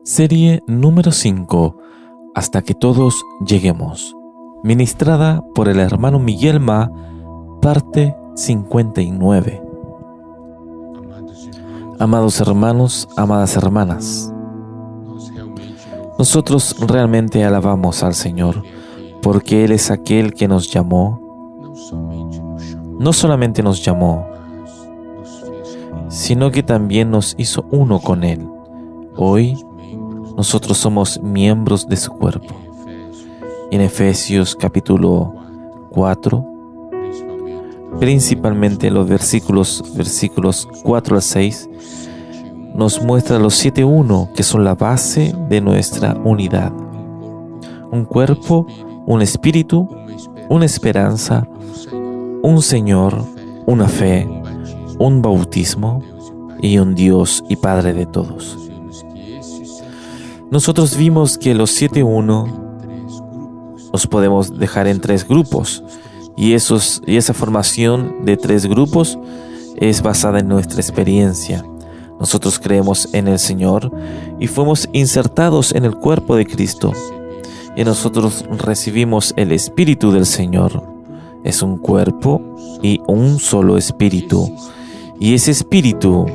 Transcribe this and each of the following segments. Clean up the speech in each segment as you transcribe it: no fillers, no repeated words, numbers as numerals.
Serie número 5, Hasta que todos lleguemos. Ministrada por el hermano Miguel Ma, parte 59. Amados hermanos, amadas hermanas, nosotros realmente alabamos al Señor, porque Él es aquel que nos llamó. No solamente nos llamó, sino que también nos hizo uno con Él. Hoy, nosotros somos miembros de su cuerpo. En Efesios capítulo 4, principalmente los versículos 4 al 6, nos muestra los 7-1 que son la base de nuestra unidad. Un cuerpo, un espíritu, una esperanza, un Señor, una fe, un bautismo y un Dios y Padre de todos. Nosotros vimos que los 7-1 los podemos dejar en 3 grupos y esa formación de 3 grupos es basada en nuestra experiencia. Nosotros creemos en el Señor y fuimos insertados en el cuerpo de Cristo y nosotros recibimos el Espíritu del Señor. Es un cuerpo y un solo Espíritu, y ese Espíritu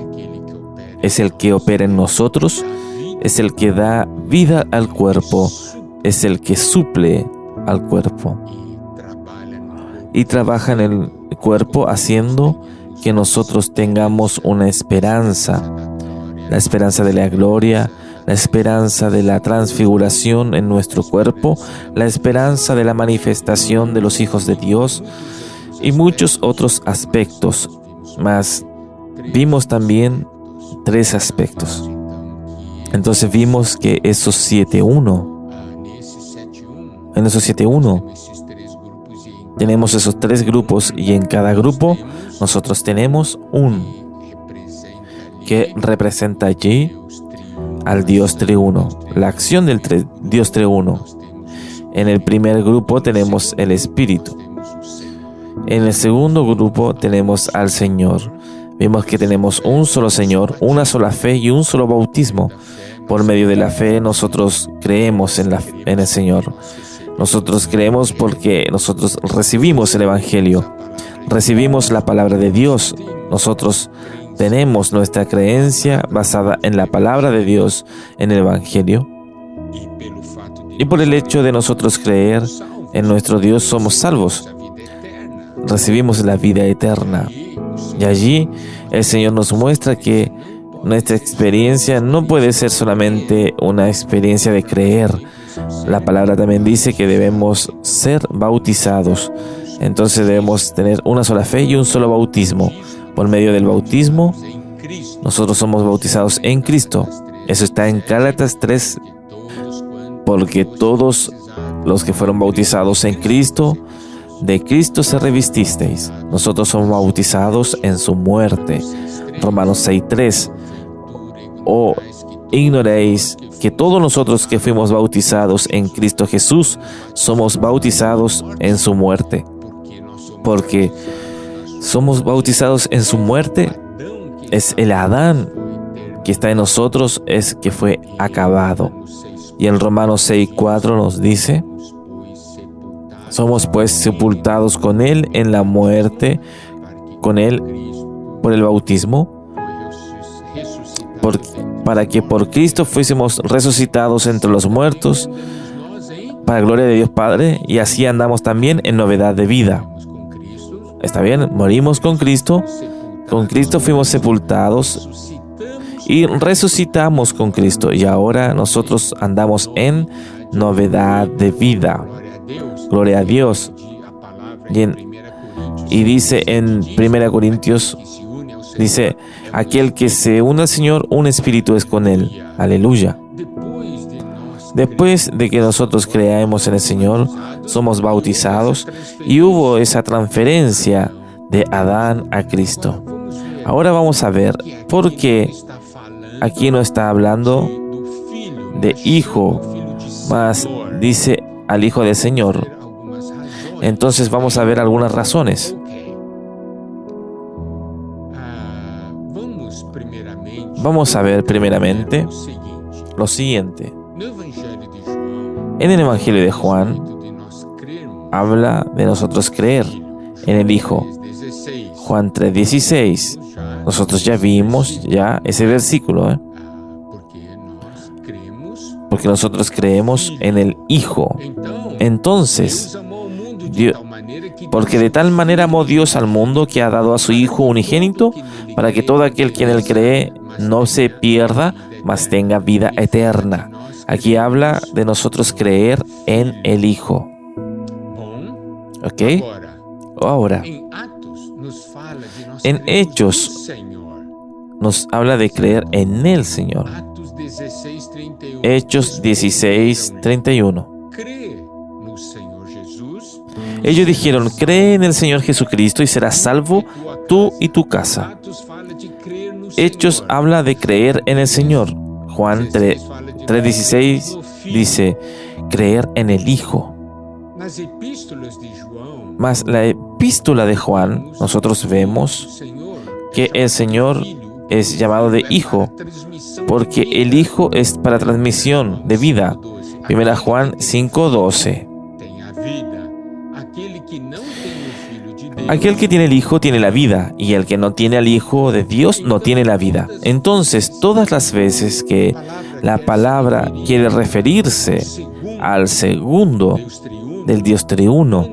es el que opera en nosotros, es el que da vida al cuerpo, es el que suple al cuerpo y trabaja en el cuerpo haciendo que nosotros tengamos una esperanza, la esperanza de la gloria, la esperanza de la transfiguración en nuestro cuerpo, la esperanza de la manifestación de los hijos de Dios y muchos otros aspectos. Mas vimos también 3 aspectos. Entonces vimos que en esos 7-1, tenemos esos 3 grupos y en cada grupo nosotros tenemos un que representa allí al Dios triuno, la acción del Dios triuno. En el primer grupo tenemos el Espíritu. En el segundo grupo tenemos al Señor. Vimos que tenemos un solo Señor, una sola fe y un solo bautismo. Por medio de la fe nosotros creemos en el Señor. Nosotros creemos porque nosotros recibimos el Evangelio, recibimos la palabra de Dios. Nosotros tenemos nuestra creencia basada en la palabra de Dios, en el Evangelio. Y por el hecho de nosotros creer en nuestro Dios somos salvos. Recibimos la vida eterna. Y allí el Señor nos muestra que nuestra experiencia no puede ser solamente una experiencia de creer. La palabra también dice que debemos ser bautizados. Entonces debemos tener una sola fe y un solo bautismo. Por medio del bautismo, nosotros somos bautizados en Cristo. Eso está en Gálatas 3. Porque todos los que fueron bautizados en Cristo, de Cristo se revististeis. Nosotros somos bautizados en su muerte. Romanos 6:3. ¿O ignoréis que todos nosotros que fuimos bautizados en Cristo Jesús somos bautizados en su muerte? Porque somos bautizados en su muerte. Es el Adán que está en nosotros, es que fue acabado. Y en Romanos 6:4 nos dice: somos pues sepultados con Él en la muerte, con Él por el bautismo, para que por Cristo fuésemos resucitados entre los muertos, para gloria de Dios Padre, y así andamos también en novedad de vida. ¿Está bien? Morimos con Cristo fuimos sepultados y resucitamos con Cristo, y ahora nosotros andamos en novedad de vida. Gloria a Dios. Y dice en 1 Corintios, dice: aquel que se une al Señor, un espíritu es con Él. Aleluya. Después de que nosotros creamos en el Señor, somos bautizados y hubo esa transferencia de Adán a Cristo. Ahora vamos a ver por qué aquí no está hablando de hijo, mas dice al Hijo del Señor. Entonces vamos a ver algunas razones. Vamos a ver primeramente lo siguiente. En el Evangelio de Juan habla de nosotros creer en el Hijo. Juan 3:16. Nosotros ya vimos ese versículo, porque nosotros creemos en el Hijo. Entonces, porque de tal manera amó Dios al mundo que ha dado a su Hijo unigénito, para que todo aquel que en él cree no se pierda, mas tenga vida eterna. Aquí habla de nosotros creer en el Hijo. ¿Ok? Ahora, en Hechos nos habla de creer en el Señor. Hechos 16:31. Ellos dijeron: cree en el Señor Jesucristo y serás salvo tú y tu casa. Hechos habla de creer en el Señor. Juan 3:16 dice creer en el Hijo. Mas la epístola de Juan, nosotros vemos que el Señor es llamado de Hijo, porque el Hijo es para transmisión de vida. 1 Juan 5:12. Aquel que tiene el Hijo tiene la vida, y el que no tiene al Hijo de Dios no tiene la vida. Entonces, todas las veces que la palabra quiere referirse al segundo del Dios triuno,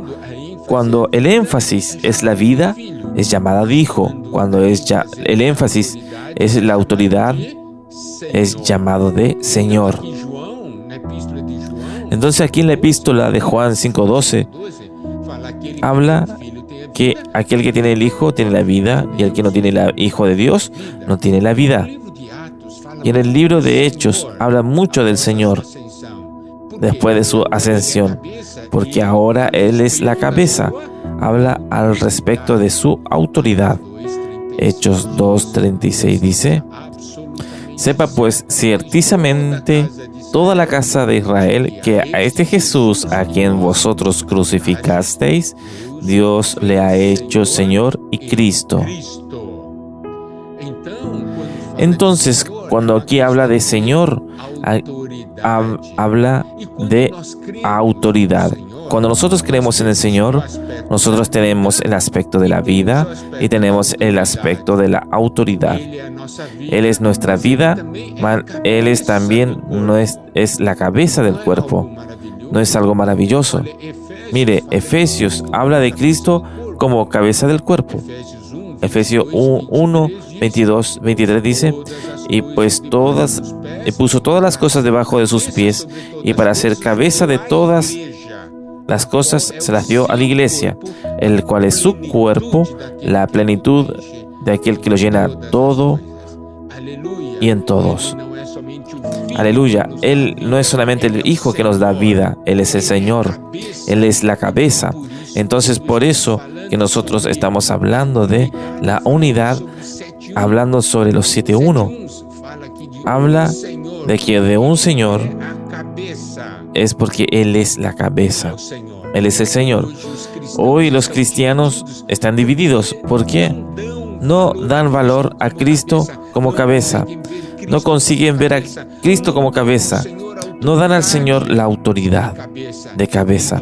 cuando el énfasis es la vida, es llamada de Hijo. Cuando el énfasis es la autoridad, es llamado de Señor. Entonces, aquí en la epístola de Juan 5:12 habla que aquel que tiene el Hijo tiene la vida, y el que no tiene el Hijo de Dios no tiene la vida. Y en el libro de Hechos habla mucho del Señor después de su ascensión, porque ahora Él es la cabeza. Habla al respecto de su autoridad. Hechos 2:36 dice: sepa pues ciertamente toda la casa de Israel que a este Jesús, a quien vosotros crucificasteis, Dios le ha hecho Señor y Cristo. Entonces, cuando aquí habla de Señor, habla de autoridad. Cuando nosotros creemos en el Señor, nosotros tenemos el aspecto de la vida y tenemos el aspecto de la autoridad. Él es nuestra vida, Él es también es la cabeza del cuerpo. ¿No es algo maravilloso? Mire, Efesios habla de Cristo como cabeza del cuerpo. Efesios 1, 22, 23 dice: y pues puso todas las cosas debajo de sus pies, y para ser cabeza de todas las cosas se las dio a la iglesia, el cual es su cuerpo, la plenitud de aquel que lo llena todo y en todos. Aleluya. Él no es solamente el Hijo que nos da vida, Él es el Señor, Él es la cabeza. Entonces, por eso que nosotros estamos hablando de la unidad, hablando sobre los 7:1. Habla de que de un Señor es porque Él es la cabeza. Él es el Señor. Hoy los cristianos están divididos. ¿Por qué? No dan valor a Cristo como cabeza. No consiguen ver a Cristo como cabeza. No dan al Señor la autoridad de cabeza.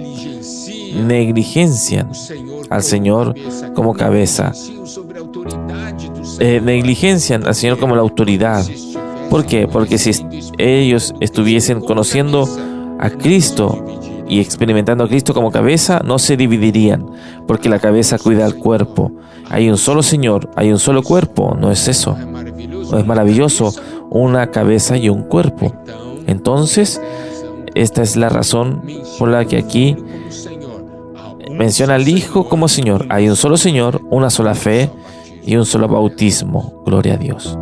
Negligencian al Señor como cabeza. Negligencian al Señor como la autoridad. ¿Por qué? Porque si ellos estuviesen conociendo a Cristo y experimentando a Cristo como cabeza, no se dividirían, porque la cabeza cuida al cuerpo. Hay un solo Señor, hay un solo cuerpo. ¿No es eso? ¿No es maravilloso? Una cabeza y un cuerpo. Entonces, esta es la razón por la que aquí menciona al Hijo como Señor. Hay un solo Señor, una sola fe y un solo bautismo. Gloria a Dios.